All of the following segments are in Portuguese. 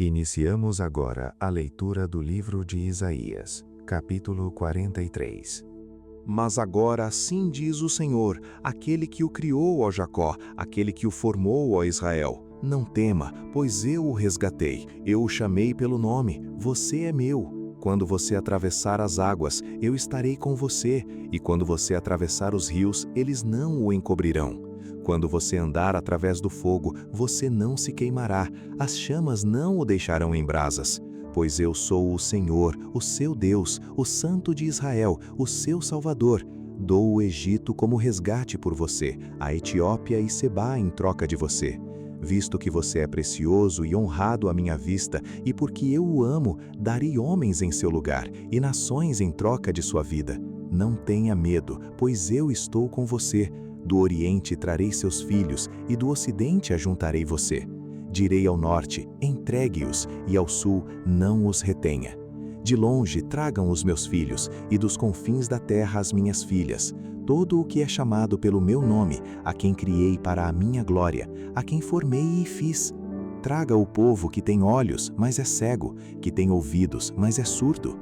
Iniciamos agora a leitura do livro de Isaías, capítulo 43. Mas agora assim diz o Senhor, aquele que o criou, ó Jacó, aquele que o formou, ó Israel. Não tema, pois eu o resgatei, eu o chamei pelo nome, você é meu. Quando você atravessar as águas, eu estarei com você, e quando você atravessar os rios, eles não o encobrirão. Quando você andar através do fogo, você não se queimará, as chamas não o deixarão em brasas. Pois eu sou o Senhor, o seu Deus, o Santo de Israel, o seu Salvador. Dou o Egito como resgate por você, a Etiópia e Sebá em troca de você. Visto que você é precioso e honrado à minha vista, e porque eu o amo, darei homens em seu lugar e nações em troca de sua vida. Não tenha medo, pois eu estou com você. Do Oriente trarei seus filhos, e do Ocidente ajuntarei você. Direi ao norte, entregue-os, e ao sul, não os retenha. De longe tragam os meus filhos, e dos confins da terra as minhas filhas. Todo o que é chamado pelo meu nome, a quem criei para a minha glória, a quem formei e fiz. Traga o povo que tem olhos, mas é cego, que tem ouvidos, mas é surdo.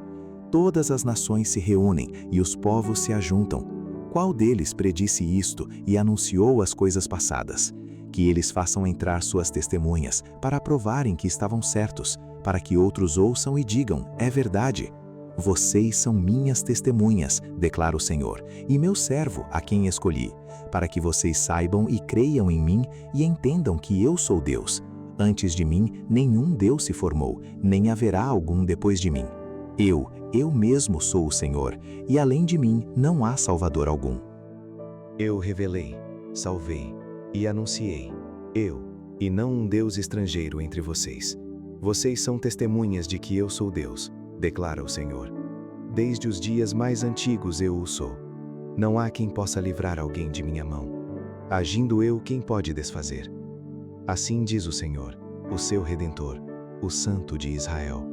Todas as nações se reúnem, e os povos se ajuntam. Qual deles predisse isto e anunciou as coisas passadas? Que eles façam entrar suas testemunhas, para provarem que estavam certos, para que outros ouçam e digam, é verdade. Vocês são minhas testemunhas, declara o Senhor, e meu servo, a quem escolhi, para que vocês saibam e creiam em mim e entendam que eu sou Deus. Antes de mim, nenhum Deus se formou, nem haverá algum depois de mim. Eu mesmo sou o Senhor, e além de mim não há Salvador algum. Eu revelei, salvei e anunciei, eu, e não um Deus estrangeiro entre vocês. Vocês são testemunhas de que eu sou Deus, declara o Senhor. Desde os dias mais antigos eu o sou. Não há quem possa livrar alguém de minha mão. Agindo eu, quem pode desfazer? Assim diz o Senhor, o seu Redentor, o Santo de Israel.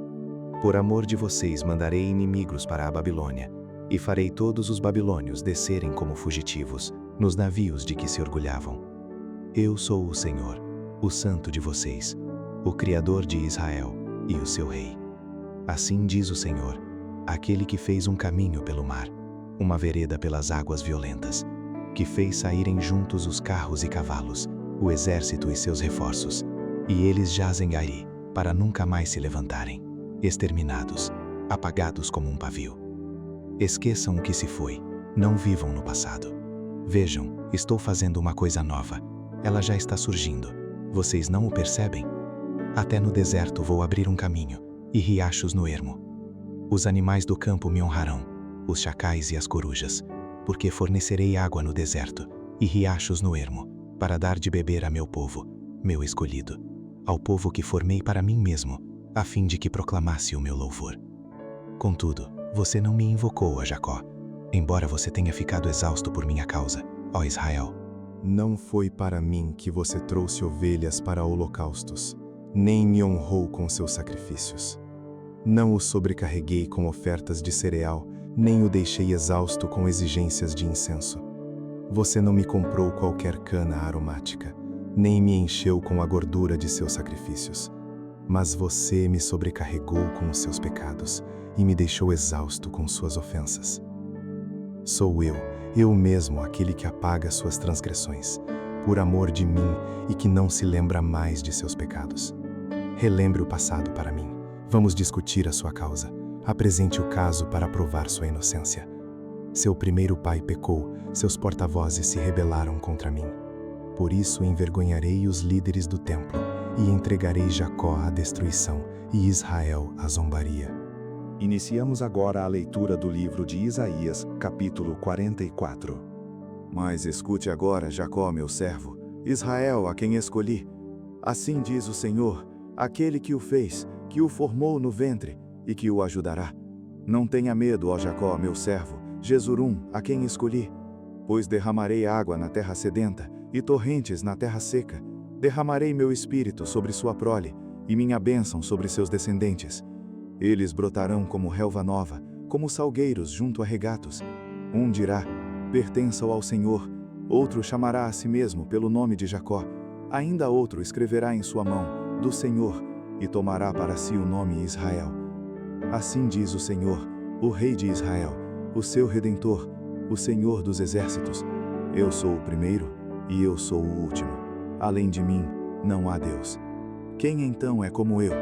Por amor de vocês mandarei inimigos para a Babilônia, e farei todos os babilônios descerem como fugitivos, nos navios de que se orgulhavam. Eu sou o Senhor, o Santo de vocês, o Criador de Israel e o seu Rei. Assim diz o Senhor, aquele que fez um caminho pelo mar, uma vereda pelas águas violentas, que fez saírem juntos os carros e cavalos, o exército e seus reforços, e eles jazem aí, para nunca mais se levantarem. Exterminados, apagados como um pavio. Esqueçam o que se foi, não vivam no passado. Vejam, estou fazendo uma coisa nova. Ela já está surgindo. Vocês não o percebem? Até no deserto vou abrir um caminho, e riachos no ermo. Os animais do campo me honrarão, os chacais e as corujas, porque fornecerei água no deserto, e riachos no ermo, para dar de beber a meu povo, meu escolhido, ao povo que formei para mim mesmo, a fim de que proclamasse o meu louvor. Contudo, você não me invocou, ó Jacó, embora você tenha ficado exausto por minha causa, ó Israel. Não foi para mim que você trouxe ovelhas para holocaustos, nem me honrou com seus sacrifícios. Não o sobrecarreguei com ofertas de cereal, nem o deixei exausto com exigências de incenso. Você não me comprou qualquer cana aromática, nem me encheu com a gordura de seus sacrifícios. Mas você me sobrecarregou com os seus pecados e me deixou exausto com suas ofensas. Sou eu mesmo aquele que apaga suas transgressões, por amor de mim e que não se lembra mais de seus pecados. Relembre o passado para mim. Vamos discutir a sua causa. Apresente o caso para provar sua inocência. Seu primeiro pai pecou, seus porta-vozes se rebelaram contra mim. Por isso envergonharei os líderes do templo, e entregarei Jacó à destruição e Israel à zombaria. Iniciamos agora a leitura do livro de Isaías, capítulo 44. Mas escute agora, Jacó, meu servo, Israel, a quem escolhi. Assim diz o Senhor, aquele que o fez, que o formou no ventre e que o ajudará. Não tenha medo, ó Jacó, meu servo, Jesurum, a quem escolhi. Pois derramarei água na terra sedenta e torrentes na terra seca. Derramarei meu espírito sobre sua prole e minha bênção sobre seus descendentes. Eles brotarão como relva nova, como salgueiros junto a regatos. Um dirá, pertençam ao Senhor. Outro chamará a si mesmo pelo nome de Jacó. Ainda outro escreverá em sua mão, do Senhor, e tomará para si o nome Israel. Assim diz o Senhor, o Rei de Israel, o seu Redentor, o Senhor dos Exércitos. Eu sou o primeiro e eu sou o último. Além de mim, não há Deus. Quem então é como eu?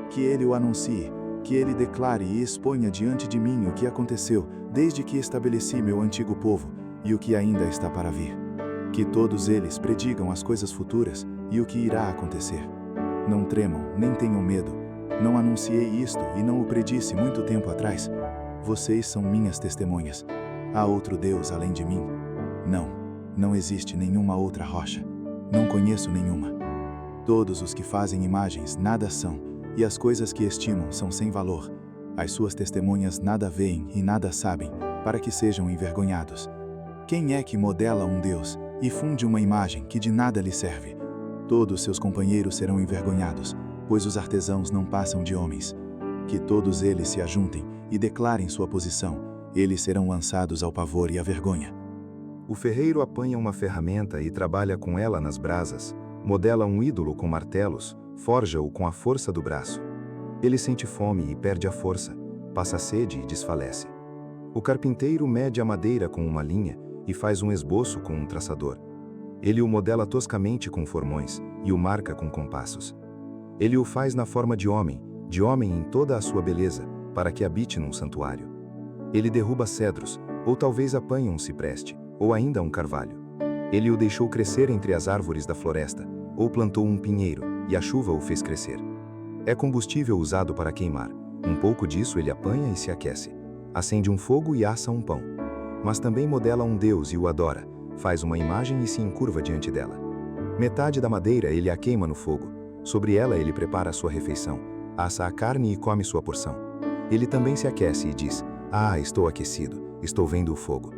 Que ele o anuncie, que ele declare e exponha diante de mim o que aconteceu desde que estabeleci meu antigo povo e o que ainda está para vir. Que todos eles predigam as coisas futuras e o que irá acontecer. Não tremam, nem tenham medo. Não anunciei isto e não o predisse muito tempo atrás. Vocês são minhas testemunhas. Há outro Deus além de mim? Não existe nenhuma outra rocha. Não conheço nenhuma. Todos os que fazem imagens nada são, e as coisas que estimam são sem valor. As suas testemunhas nada veem e nada sabem, para que sejam envergonhados. Quem é que modela um Deus e funde uma imagem que de nada lhe serve? Todos seus companheiros serão envergonhados, pois os artesãos não passam de homens. Que todos eles se ajuntem e declarem sua posição, eles serão lançados ao pavor e à vergonha. O ferreiro apanha uma ferramenta e trabalha com ela nas brasas, modela um ídolo com martelos, forja-o com a força do braço. Ele sente fome e perde a força, passa sede e desfalece. O carpinteiro mede a madeira com uma linha e faz um esboço com um traçador. Ele o modela toscamente com formões e o marca com compassos. Ele o faz na forma de homem em toda a sua beleza, para que habite num santuário. Ele derruba cedros, ou talvez apanha um cipreste, ou ainda um carvalho. Ele o deixou crescer entre as árvores da floresta, ou plantou um pinheiro, e a chuva o fez crescer. É combustível usado para queimar. Um pouco disso ele apanha e se aquece. Acende um fogo e assa um pão. Mas também modela um deus e o adora, faz uma imagem e se encurva diante dela. Metade da madeira ele a queima no fogo. Sobre ela ele prepara a sua refeição, assa a carne e come sua porção. Ele também se aquece e diz: "Ah, estou aquecido, estou vendo o fogo."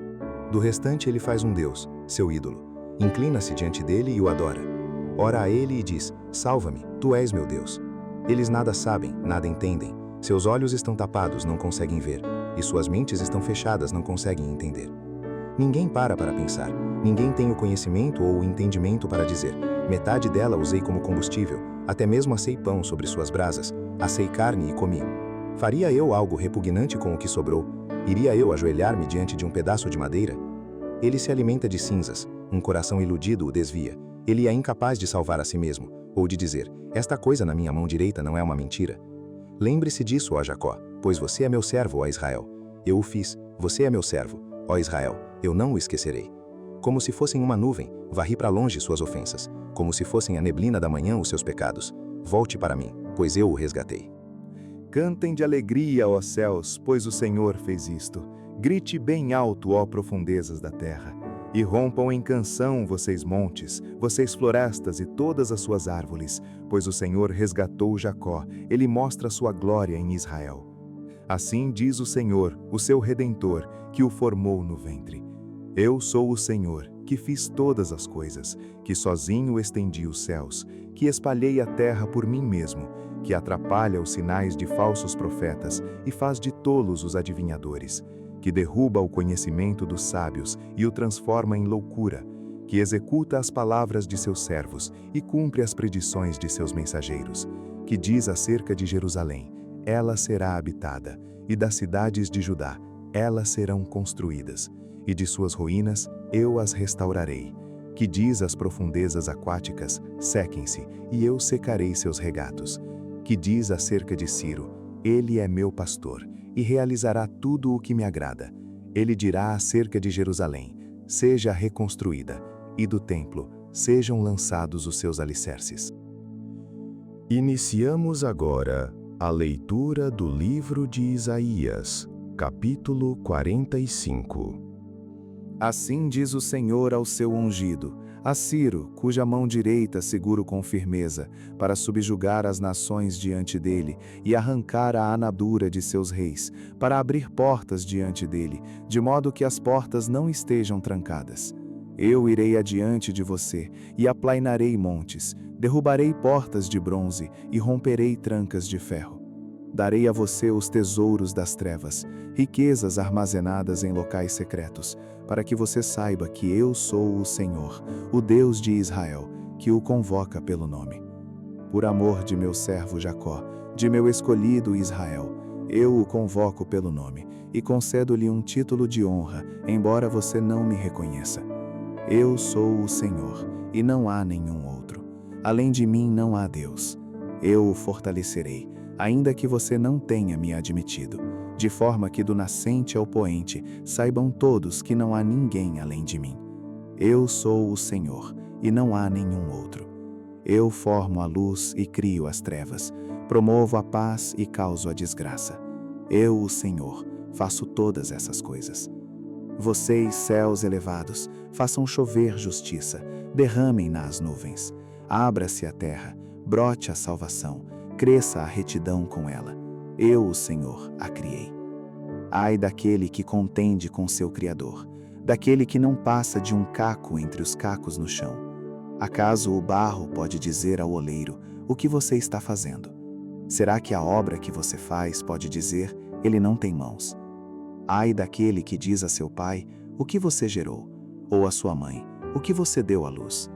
Do restante ele faz um deus, seu ídolo. Inclina-se diante dele e o adora. Ora a ele e diz: "Salva-me, tu és meu Deus." Eles nada sabem, nada entendem. Seus olhos estão tapados, não conseguem ver. E suas mentes estão fechadas, não conseguem entender. Ninguém para pensar. Ninguém tem o conhecimento ou o entendimento para dizer: metade dela usei como combustível, até mesmo assei pão sobre suas brasas, assei carne e comi. Faria eu algo repugnante com o que sobrou? Iria eu ajoelhar-me diante de um pedaço de madeira? Ele se alimenta de cinzas, um coração iludido o desvia. Ele é incapaz de salvar a si mesmo, ou de dizer: esta coisa na minha mão direita não é uma mentira. Lembre-se disso, ó Jacó, pois você é meu servo, ó Israel. Eu o fiz, você é meu servo, ó Israel, eu não o esquecerei. Como se fossem uma nuvem, varri para longe suas ofensas, como se fossem a neblina da manhã os seus pecados. Volte para mim, pois eu o resgatei. Cantem de alegria, ó céus, pois o Senhor fez isto. Grite bem alto, ó profundezas da terra. E rompam em canção, vocês montes, vocês florestas e todas as suas árvores, pois o Senhor resgatou Jacó, ele mostra sua glória em Israel. Assim diz o Senhor, o seu Redentor, que o formou no ventre. Eu sou o Senhor, que fiz todas as coisas, que sozinho estendi os céus, que espalhei a terra por mim mesmo, que atrapalha os sinais de falsos profetas e faz de tolos os adivinhadores, que derruba o conhecimento dos sábios e o transforma em loucura, que executa as palavras de seus servos e cumpre as predições de seus mensageiros, que diz acerca de Jerusalém: ela será habitada, e das cidades de Judá, elas serão construídas, e de suas ruínas eu as restaurarei, que diz às profundezas aquáticas: sequem-se, e eu secarei seus regatos, que diz acerca de Ciro: ele é meu pastor, e realizará tudo o que me agrada. Ele dirá acerca de Jerusalém: seja reconstruída, e do templo sejam lançados os seus alicerces. Iniciamos agora a leitura do livro de Isaías, capítulo 45. Assim diz o Senhor ao seu ungido, a Ciro, cuja mão direita seguro com firmeza, para subjugar as nações diante dele e arrancar a anadura de seus reis, para abrir portas diante dele, de modo que as portas não estejam trancadas. Eu irei adiante de você e aplainarei montes, derrubarei portas de bronze e romperei trancas de ferro. Darei a você os tesouros das trevas, riquezas armazenadas em locais secretos, para que você saiba que eu sou o Senhor, o Deus de Israel, que o convoca pelo nome. por amor de meu servo Jacó, de meu escolhido Israel. Eu o convoco pelo nome e concedo-lhe um título de honra, embora você não me reconheça. Eu sou o Senhor, e não há nenhum outro. Além de mim não há Deus. Eu o fortalecerei, ainda que você não tenha me admitido, de forma que do nascente ao poente saibam todos que não há ninguém além de mim. Eu sou o Senhor, e não há nenhum outro. Eu formo a luz e crio as trevas, promovo a paz e causo a desgraça. Eu, o Senhor, faço todas essas coisas. Vocês, céus elevados, façam chover justiça, derramem-na as nuvens. Abra-se a terra, brote a salvação, cresça a retidão com ela. Eu, o Senhor, a criei. Ai daquele que contende com seu Criador, daquele que não passa de um caco entre os cacos no chão. Acaso o barro pode dizer ao oleiro: o que você está fazendo? Será que a obra que você faz pode dizer: ele não tem mãos? Ai daquele que diz a seu pai: o que você gerou? Ou a sua mãe: o que você deu à luz?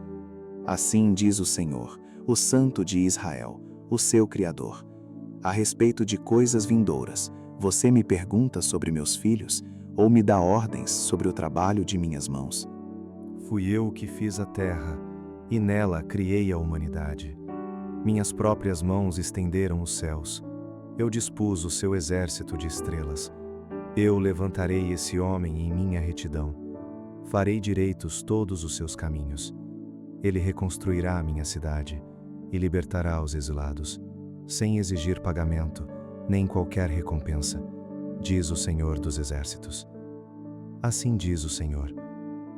Assim diz o Senhor, o Santo de Israel, o seu Criador. A respeito de coisas vindouras, você me pergunta sobre meus filhos, ou me dá ordens sobre o trabalho de minhas mãos? Fui eu que fiz a terra, e nela criei a humanidade. Minhas próprias mãos estenderam os céus. Eu dispus o seu exército de estrelas. Eu levantarei esse homem em minha retidão. Farei direitos todos os seus caminhos. Ele reconstruirá a minha cidade e libertará os exilados, sem exigir pagamento, nem qualquer recompensa, diz o Senhor dos Exércitos. Assim diz o Senhor: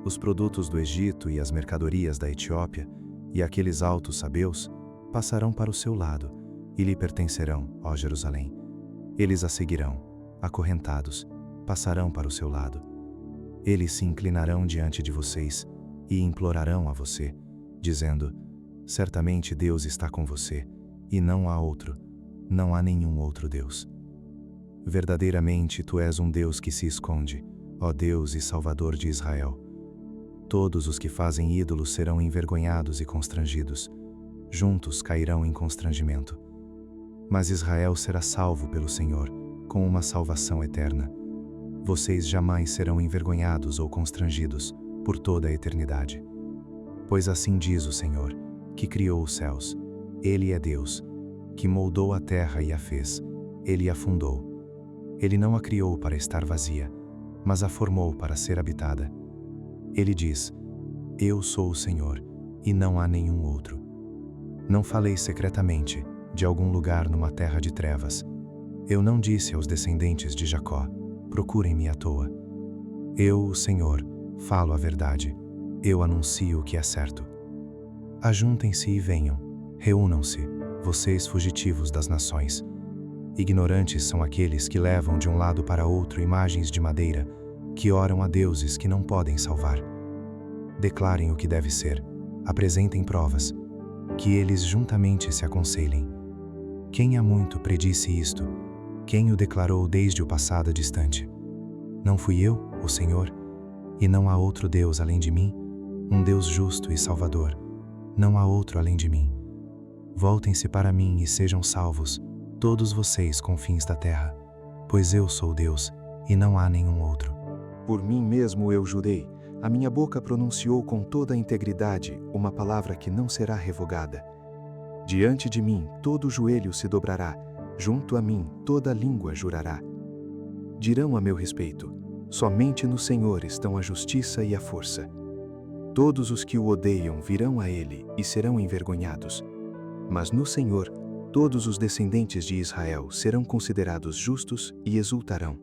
os produtos do Egito e as mercadorias da Etiópia e aqueles altos sabeus passarão para o seu lado e lhe pertencerão, ó Jerusalém. Eles a seguirão, acorrentados, passarão para o seu lado. Eles se inclinarão diante de vocês e implorarão a você, dizendo: certamente Deus está com você, e não há outro, não há nenhum outro Deus. Verdadeiramente tu és um Deus que se esconde, ó Deus e Salvador de Israel. Todos os que fazem ídolos serão envergonhados e constrangidos, juntos cairão em constrangimento. Mas Israel será salvo pelo Senhor, com uma salvação eterna. Vocês jamais serão envergonhados ou constrangidos por toda a eternidade. Pois assim diz o Senhor, que criou os céus. Ele é Deus, que moldou a terra e a fez. Ele a fundou. Ele não a criou para estar vazia, mas a formou para ser habitada. Ele diz: eu sou o Senhor, e não há nenhum outro. Não falei secretamente, de algum lugar numa terra de trevas. Eu não disse aos descendentes de Jacó: procurem-me à toa. Eu, o Senhor, falo a verdade. Eu anuncio o que é certo. Ajuntem-se e venham, reúnam-se, vocês fugitivos das nações. Ignorantes são aqueles que levam de um lado para outro imagens de madeira, que oram a deuses que não podem salvar. Declarem o que deve ser, apresentem provas, que eles juntamente se aconselhem. Quem há muito predisse isto? Quem o declarou desde o passado distante? Não fui eu, o Senhor? E não há outro Deus além de mim? Um Deus justo e salvador. Não há outro além de mim. Voltem-se para mim e sejam salvos, todos vocês confins da terra, pois eu sou Deus, e não há nenhum outro. Por mim mesmo eu jurei, a minha boca pronunciou com toda a integridade uma palavra que não será revogada. Diante de mim todo joelho se dobrará, junto a mim toda língua jurará. Dirão a meu respeito: somente no Senhor estão a justiça e a força. Todos os que o odeiam virão a ele e serão envergonhados. Mas no Senhor, todos os descendentes de Israel serão considerados justos e exultarão.